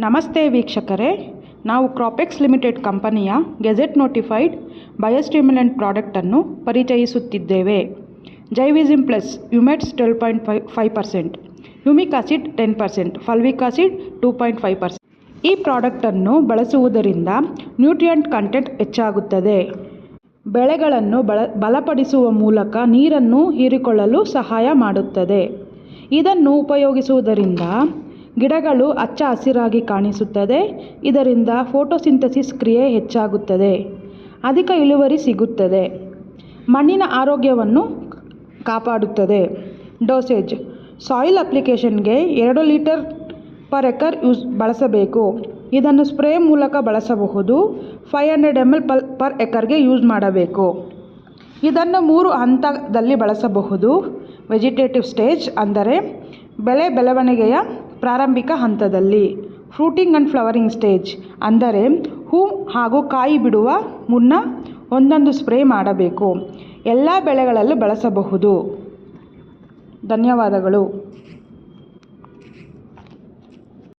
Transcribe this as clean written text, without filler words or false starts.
ನಮಸ್ತೆ ವೀಕ್ಷಕರೇ, ನಾವು ಕ್ರಾಪೆಕ್ಸ್ ಲಿಮಿಟೆಡ್ ಕಂಪನಿಯ ಗೆಜೆಟ್ ನೋಟಿಫೈಡ್ ಬಯೋಸ್ಟಿಮ್ಯುಲೆಂಟ್ ಪ್ರಾಡಕ್ಟನ್ನು ಪರಿಚಯಿಸುತ್ತಿದ್ದೇವೆ. ಜೈವಿಸಿಮ್ ಪ್ಲಸ್ ಯುಮೆಟ್ಸ್ 12.5%, ಹ್ಯೂಮಿಕ್ ಆಸಿಡ್ 10%, ಫಲ್ವಿಕ್ ಆಸಿಡ್ 2.5%. ಈ ಪ್ರಾಡಕ್ಟನ್ನು ಬಳಸುವುದರಿಂದ ನ್ಯೂಟ್ರಿಯೆಂಟ್ ಕಂಟೆಂಟ್ ಹೆಚ್ಚಾಗುತ್ತದೆ. ಬೆಳೆಗಳನ್ನು ಬಲಪಡಿಸುವ ಮೂಲಕ ನೀರನ್ನು ಹೀರಿಕೊಳ್ಳಲು ಸಹಾಯ ಮಾಡುತ್ತದೆ. ಇದನ್ನು ಉಪಯೋಗಿಸುವುದರಿಂದ ಗಿಡಗಳು ಹಚ್ಚ ಹಸಿರಾಗಿ ಕಾಣಿಸುತ್ತದೆ. ಇದರಿಂದ ಫೋಟೋಸಿಂಥಸಿಸ್ ಕ್ರಿಯೆ ಹೆಚ್ಚಾಗುತ್ತದೆ. ಅಧಿಕ ಇಳುವರಿ ಸಿಗುತ್ತದೆ. ಮಣ್ಣಿನ ಆರೋಗ್ಯವನ್ನು ಕಾಪಾಡುತ್ತದೆ. ಡೋಸೇಜ್: ಸಾಯಿಲ್ ಅಪ್ಲಿಕೇಶನ್ಗೆ 2 ಲೀಟರ್ ಪರ್ ಎಕರ್ ಬಳಸಬೇಕು. ಇದನ್ನು ಸ್ಪ್ರೇ ಮೂಲಕ ಬಳಸಬಹುದು. 500 ml ಪರ್ ಎಕರ್ಗೆ ಯೂಸ್ ಮಾಡಬೇಕು. ಇದನ್ನು 3 ಹಂತದಲ್ಲಿ ಬಳಸಬಹುದು. ವೆಜಿಟೇಟಿವ್ ಸ್ಟೇಜ್ ಅಂದರೆ ಬೆಳೆ ಬೆಳವಣಿಗೆಯ ಪ್ರಾರಂಭಿಕ ಹಂತದಲ್ಲಿ. ಫ್ರೂಟಿಂಗ್ ಆ್ಯಂಡ್ ಫ್ಲವರಿಂಗ್ ಸ್ಟೇಜ್ ಅಂದರೆ ಹೂ ಹಾಗೂ ಕಾಯಿ ಬಿಡುವ ಮುನ್ನ ಒಂದೊಂದು ಸ್ಪ್ರೇ ಮಾಡಬೇಕು. ಎಲ್ಲ ಬೆಳೆಗಳಲ್ಲೂ ಬಳಸಬಹುದು. ಧನ್ಯವಾದಗಳು.